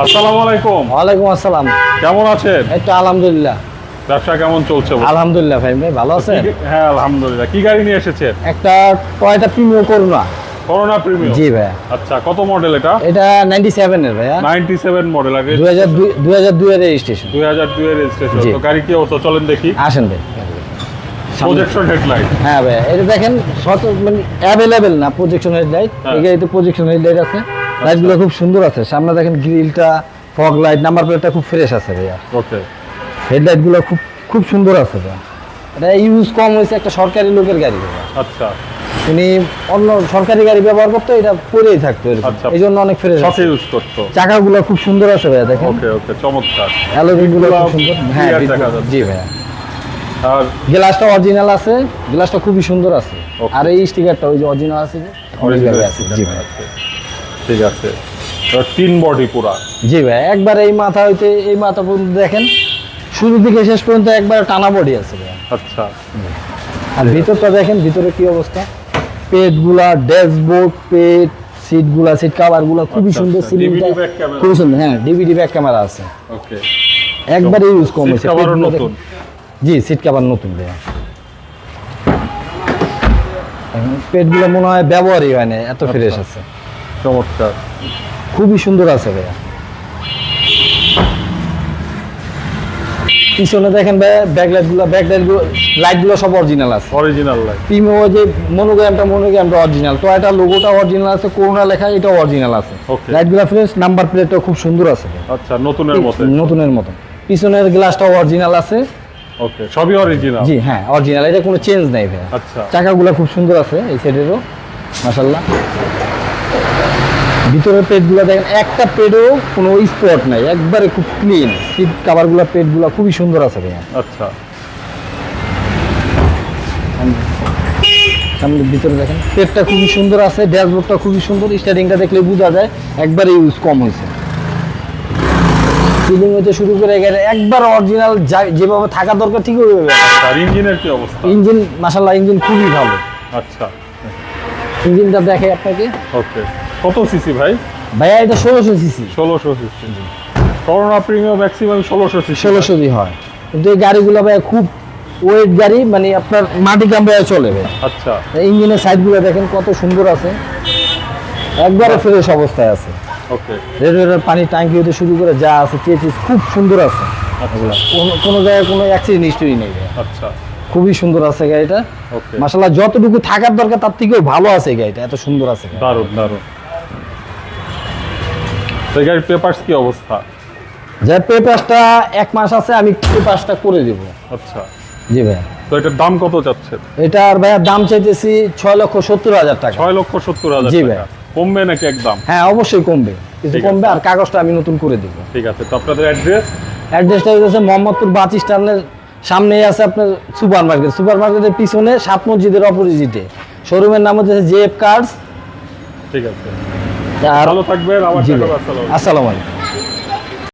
আসসালামু আলাইকুম। ওয়ালাইকুম আসসালাম। কেমন আছেন? এই তো আলহামদুলিল্লাহ। ব্যবসা কেমন চলছে? আলহামদুলিল্লাহ ভাই, ভালো আছেন? হ্যাঁ আলহামদুলিল্লাহ। কি গাড়ি নিয়ে এসেছেন? একটা টয়োটা প্রিমিও করুণা। Corona premium. জি ভাইয়া। আচ্ছা, কত মডেল এটা? এটা 97 এর ভাইয়া। 97 মডেল। আগে 2002 এর রেজিস্ট্রেশন। 2002 এর রেজিস্ট্রেশন। জি। তো গাড়ি কি অবস্থা চলেন দেখি। আসেন ভাই। Projection headlight. হ্যাঁ ভাইয়া, এটা দেখেন মানে অ্যাভেলেবেল না প্রজেকশন হেডলাইট। হ্যাঁ। এই গাড়িতে প্রজেকশন হেডলাইট আছে। লাইটগুলো খুব সুন্দর আছে। সামনে দেখেন গ্রিলটা, ফগ লাইট, নাম্বার প্লেটটা খুব ফ্রেশ আছে ভাইয়া। ওকে। হেডলাইটগুলো খুব সুন্দর আছে ভাইয়া। এটা ইউজ কম হয়েছে, একটা সরকারি লোকের গাড়ি ভাইয়া। আচ্ছা। উনি অন্য সরকারি গাড়ি ব্যবহার করতো, এটা পরেই থাকতো এরকম। আচ্ছা। এই জন্য অনেক ফ্রেশ শখে ইউজ করতো। চাকাগুলো খুব সুন্দর আছে ভাইয়া, দেখেন। ওকে ওকে, চমৎকার। অ্যালুমিনিয়ামগুলো খুব সুন্দর। হ্যাঁ clear দেখা যাচ্ছে। জি ভাইয়া। আর গ্লাসটা অরিজিনাল আছে, গ্লাসটা খুবই সুন্দর আছে। Okay. আর এই স্টিকারটা ওই যে অরিজিনাল আছে, যে অরিজিনাল আছে। জি ভাইয়া। ঠিক আছে। তিন বডি পুরা। জি ভাই, একবার এই মাথা হইতে এই মাথা পর্যন্ত দেখেন, শুরু থেকে শেষ পর্যন্ত একবার টানা বডি আছে ভাইয়া। আচ্ছা। আর ভিতরটা দেখেন, ভিতরে কি অবস্থা। পেটগুলা, ড্যাশবোর্ড, পেট, সিটগুলা, সিট কভারগুলা খুবই আচ্ছা, সুন্দর। আচ্ছা। সিলিংটা DVD back camera। খুবই সুন্দর। হ্যাঁ, ডিভিডি ব্যাক ক্যামেরা আছে। ওকে। একবারে ইউজ কম Seat হয়েছে। cover ও পেটগুলো নতুন। দেখেন। জি, সিট কভার নতুন ভাইয়া। এখন পেটগুলো মনে হয় ব্যবহারই হয় না, এত ফ্রেশ আছে। চমৎকার। খুবই সুন্দর আছে ভাইয়া। পিছনে দেখেন ভাইয়া, লাইটগুলো সব অরিজিনাল আছে। Original light. প্রিমিও যে মনোগ্রামটা অরিজিনাল, টয়োটা লোগোটা অরিজিনাল আছে, করোনা লেখা এটা অরিজিনাল আছে। Okay. লাইটগুলো ফ্রেশ, নাম্বার প্লেটটাও খুব সুন্দর আছে। আচ্ছা, নতুনের মতো। নতুনের মতো। পিছনের গ্লাসটাও অরিজিনাল আছে। ওকে, সবই অরিজিনাল। জি হ্যাঁ, অরিজিনাল, এটা কোনো চেঞ্জ নাই ভাইয়া। আচ্ছা। চাকাগুলো খুব সুন্দর আছে এই সাইডেরও, মাশাআল্লাহ। ভিতরের পেটগুলো দেখেন, একটা পেটও কোনো স্পট নাই, একবারে খুব ক্লিন। সিট কাভারগুলো, পেটগুলো খুবই সুন্দর আছে ভাইয়া। আচ্ছা। সামনে ভিতরে দেখেন, পেটটা খুবই সুন্দর আছে, ড্যাশবোর্ডটা খুবই সুন্দর। স্টার্টিংটা দেখলে বোঝা যায় একবারে ইউজ কম হয়েছে। সিলিং হতে শুরু করে একবার অরিজিনাল যেভাবে থাকা দরকার ঠিক ওইভাবে। আর ইঞ্জিনের কি অবস্থা? ইঞ্জিন মাশাআল্লাহ, ইঞ্জিন খুবই ভালো। আচ্ছা। ইঞ্জিনটা দেখে আপনাকে। ওকে। কত সিসি ভাই? ভাইয়া এটা 1600 CC. 1600 CC. Corona premium maximum 1600 CC. 1600 দিয়ে হয়, কিন্তু এই গাড়িগুলো ভাইয়া খুব ওয়েট গাড়ি, মানে আপনার মাটি কামড়ে চলে ভাই। আচ্ছা। ইঞ্জিনের সাইডগুলো দেখেন কত সুন্দর আছে, একবারে ফ্রেশ অবস্থায় আছে। ওকে। রেডিয়েটর, পানি ট্যাঙ্কি হতে শুরু করে যা আছে চেচিস খুব সুন্দর আছে। এগুলো কোনো জায়গায় কোনো অ্যাক্সিডেন্ট হিস্টরি নেই ভাইয়া। আচ্ছা। খুবই সুন্দর আছে গাড়িটা। ওকে। মাশাআল্লাহ, যতটুকু থাকার দরকার তার থেকেও ভালো আছে এই গাড়িটা, এত সুন্দর আছে গাড়িটা। দারুণ দারুণ। তো এই গাড়ির পেপারস কি অবস্থা? যে পেপারসটা 1 মাস আছে, আমি পেপারসটা করে দেব। আচ্ছা। জি ভাইয়া। তো এটার দাম কত চাচ্ছেন? এটার ভাইয়া দাম চাইতেছি 6,70,000 টাকা। 6,70,000 জি টাকা। ভাই। কমবে নাকি একদম? হ্যাঁ অবশ্যই কমবে, কিছু ঠিক আছে। কমবে। আর কাগজটা আমি নতুন করে দেব। ঠিক আছে। তো আপনাদের অ্যাড্রেস? অ্যাড্রেসটা হচ্ছে মোহাম্মদপুর বাস স্ট্যান্ডের সামনেই আছে আপনার সুপার মার্কেট। সুপার মার্কেটের পিছনে 7 মসজিদের অপোজিটে শোরুমের নাম হচ্ছে জেএফ কার্স। ঠিক আছে। আর ভালো থাকবেন। আমার জি দেখা ভাই। হবে। আসসালামু আলাইকুম। আসসালামু আলাইকুম।